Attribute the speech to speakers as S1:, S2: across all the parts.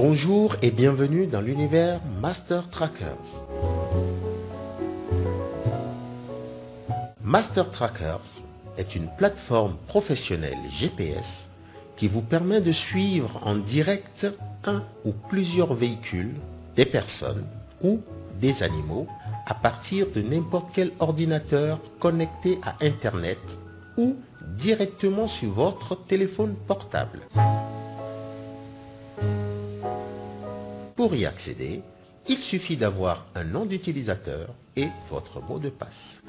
S1: Bonjour et bienvenue dans l'univers Master Trackers. Master Trackers est une plateforme professionnelle GPS qui vous permet de suivre en direct un ou plusieurs véhicules, des personnes ou des animaux à partir de n'importe quel ordinateur connecté à Internet ou directement sur votre téléphone portable. Pour y accéder, il suffit d'avoir un nom d'utilisateur et votre mot de passe.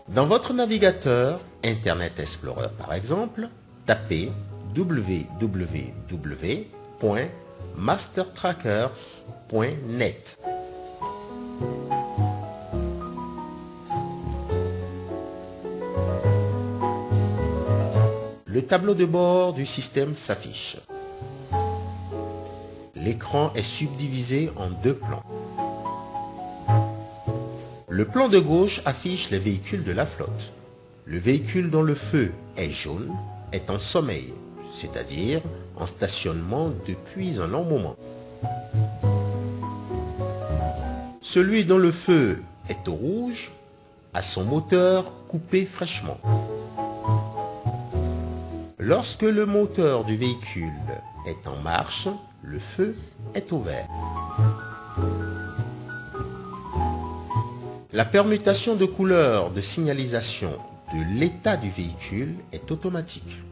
S1: Dans votre navigateur Internet Explorer par exemple, tapez www.mastertrackers.net. Le tableau de bord du système s'affiche. L'écran est subdivisé en deux plans. Le plan de gauche affiche les véhicules de la flotte. Le véhicule dont le feu est jaune est en sommeil, c'est-à-dire en stationnement depuis un long moment. Celui dont le feu est au rouge a son moteur coupé fraîchement. Lorsque le moteur du véhicule est en marche, le feu est au vert. La permutation de couleurs de signalisation de l'état du véhicule est automatique.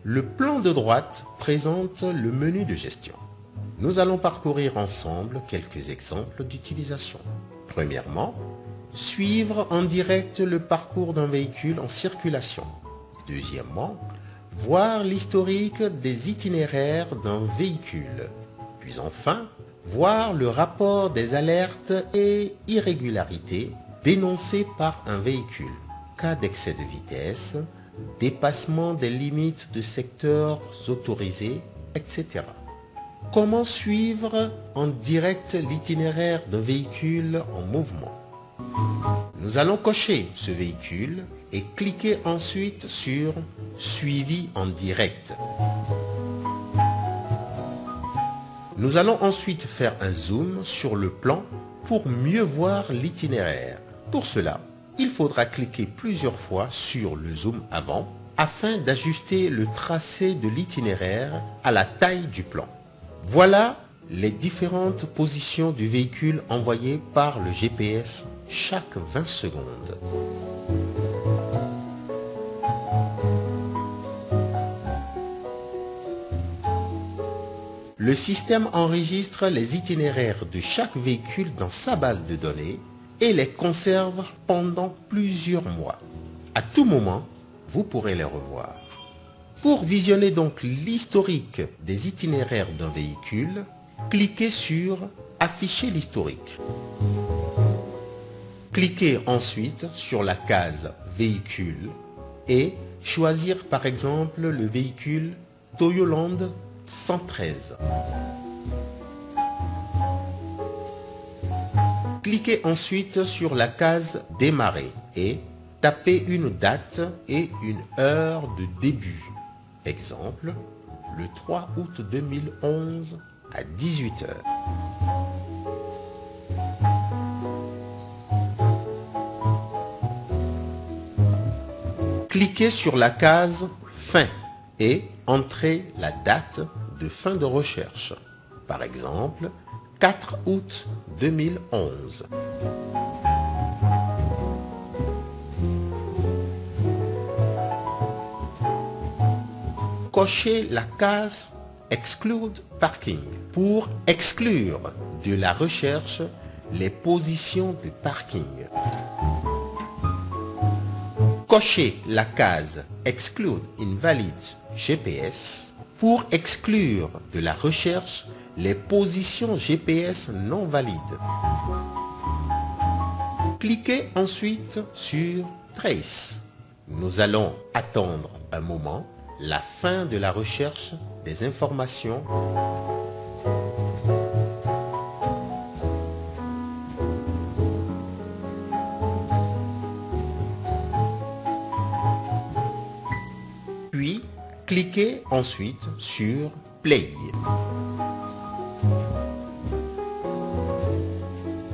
S1: Le plan de droite présente le menu de gestion. Nous allons parcourir ensemble quelques exemples d'utilisation. Premièrement, suivre en direct le parcours d'un véhicule en circulation. Deuxièmement, voir l'historique des itinéraires d'un véhicule. Puis enfin, voir le rapport des alertes et irrégularités dénoncées par un véhicule. Cas d'excès de vitesse, dépassement des limites de secteurs autorisés, etc. Comment suivre en direct l'itinéraire d'un véhicule en mouvement? Nous allons cocher ce véhicule et cliquer ensuite sur « Suivi en direct ». Nous allons ensuite faire un zoom sur le plan pour mieux voir l'itinéraire. Pour cela, il faudra cliquer plusieurs fois sur le zoom avant afin d'ajuster le tracé de l'itinéraire à la taille du plan. Voilà les différentes positions du véhicule envoyées par le GPS chaque 20 secondes. Le système enregistre les itinéraires de chaque véhicule dans sa base de données et les conserve pendant plusieurs mois. À tout moment, vous pourrez les revoir. Pour visionner donc l'historique des itinéraires d'un véhicule, cliquez sur « Afficher l'historique ». Cliquez ensuite sur la case « Véhicule » et choisir par exemple le véhicule Toyoland 113. Cliquez ensuite sur la case « Démarrer » et tapez une date et une heure de début. Exemple, le 3 août 2011 à 18 h. Cliquez sur la case « Fin » et entrez la date de fin de recherche. Par exemple, 4 août 2011. Cochez la case « Exclude Parking » pour exclure de la recherche les positions de parking. Cochez la case « Exclude Invalid GPS » pour exclure de la recherche les positions GPS non valides. Cliquez ensuite sur « Trace ». Nous allons attendre un moment la fin de la recherche des informations. cliquez ensuite sur Play.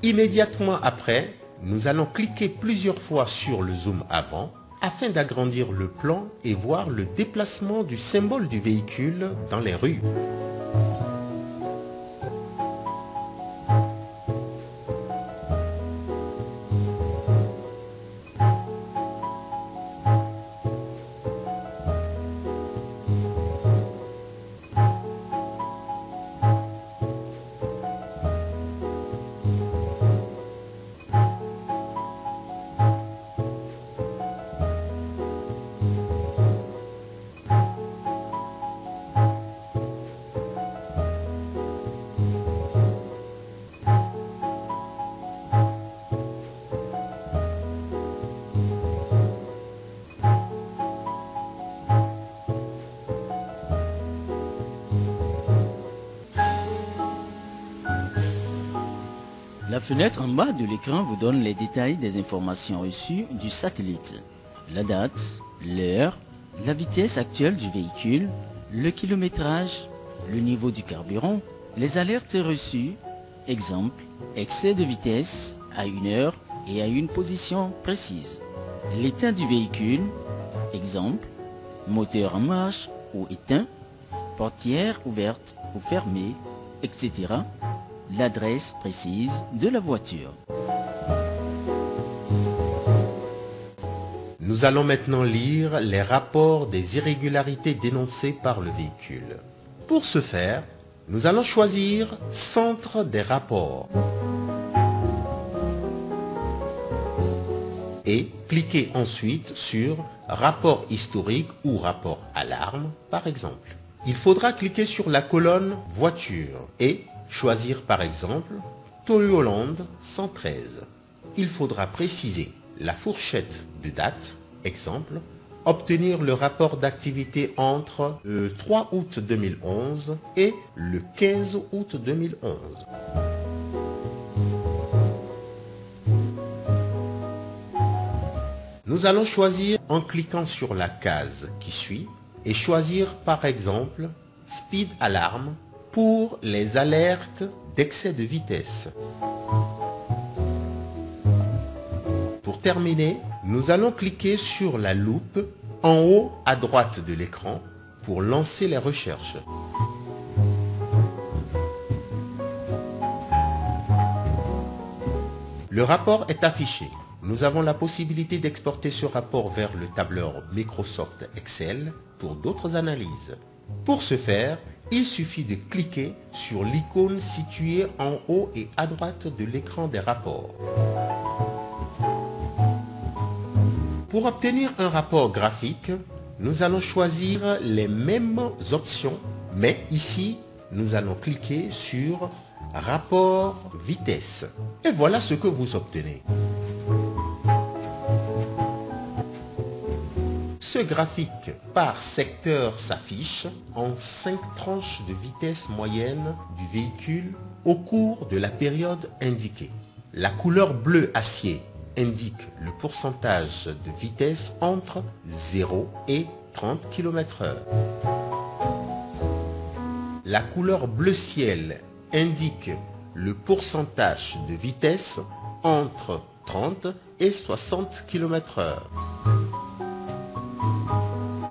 S1: Immédiatement après, nous allons cliquer plusieurs fois sur le zoom avant afin d'agrandir le plan et voir le déplacement du symbole du véhicule dans les rues.
S2: La fenêtre en bas de l'écran vous donne les détails des informations reçues du satellite. La date, l'heure, la vitesse actuelle du véhicule, le kilométrage, le niveau du carburant, les alertes reçues, exemple, excès de vitesse à une heure et à une position précise. L'état du véhicule, exemple, moteur en marche ou éteint, portière ouverte ou fermée, etc. L'adresse précise de la voiture.
S1: Nous allons maintenant lire les rapports des irrégularités dénoncées par le véhicule. Pour ce faire, nous allons choisir Centre des rapports et cliquer ensuite sur Rapport historique ou rapport alarme, par exemple. Il faudra cliquer sur la colonne Voiture et choisir par exemple Toyoland 113. Il faudra préciser la fourchette de date, exemple, obtenir le rapport d'activité entre le 3 août 2011 et le 15 août 2011. Nous allons choisir en cliquant sur la case qui suit et choisir par exemple Speed Alarm pour les alertes d'excès de vitesse. Pour terminer, nous allons cliquer sur la loupe en haut à droite de l'écran pour lancer les recherches. Le rapport est affiché. Nous avons la possibilité d'exporter ce rapport vers le tableur Microsoft Excel pour d'autres analyses. Pour ce faire, il suffit de cliquer sur l'icône située en haut et à droite de l'écran des rapports. Pour obtenir un rapport graphique, nous allons choisir les mêmes options, mais ici, nous allons cliquer sur Rapport vitesse. Et voilà ce que vous obtenez. Ce graphique par secteur s'affiche en 5 tranches de vitesse moyenne du véhicule au cours de la période indiquée. La couleur bleu acier indique le pourcentage de vitesse entre 0 et 30 km/h. La couleur bleu ciel indique le pourcentage de vitesse entre 30 et 60 km/h.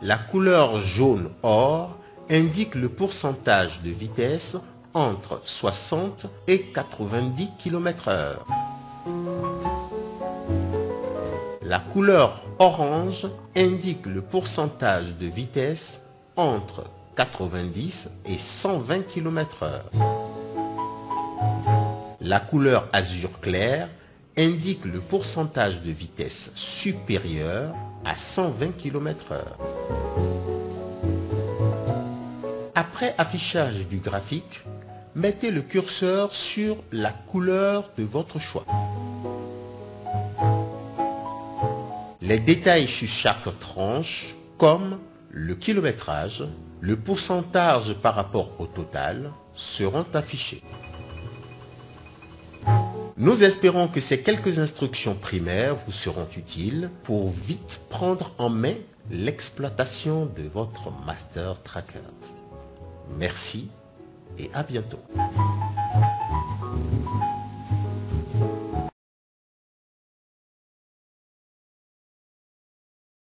S1: La couleur jaune or indique le pourcentage de vitesse entre 60 et 90 km/h. La couleur orange indique le pourcentage de vitesse entre 90 et 120 km/h. La couleur azur clair indique le pourcentage de vitesse supérieur à 120 km/h. Après affichage du graphique, mettez le curseur sur la couleur de votre choix. Les détails sur chaque tranche, comme le kilométrage, le pourcentage par rapport au total, seront affichés. Nous espérons que ces quelques instructions primaires vous seront utiles pour vite prendre en main l'exploitation de votre Master Trackers. Merci et à bientôt.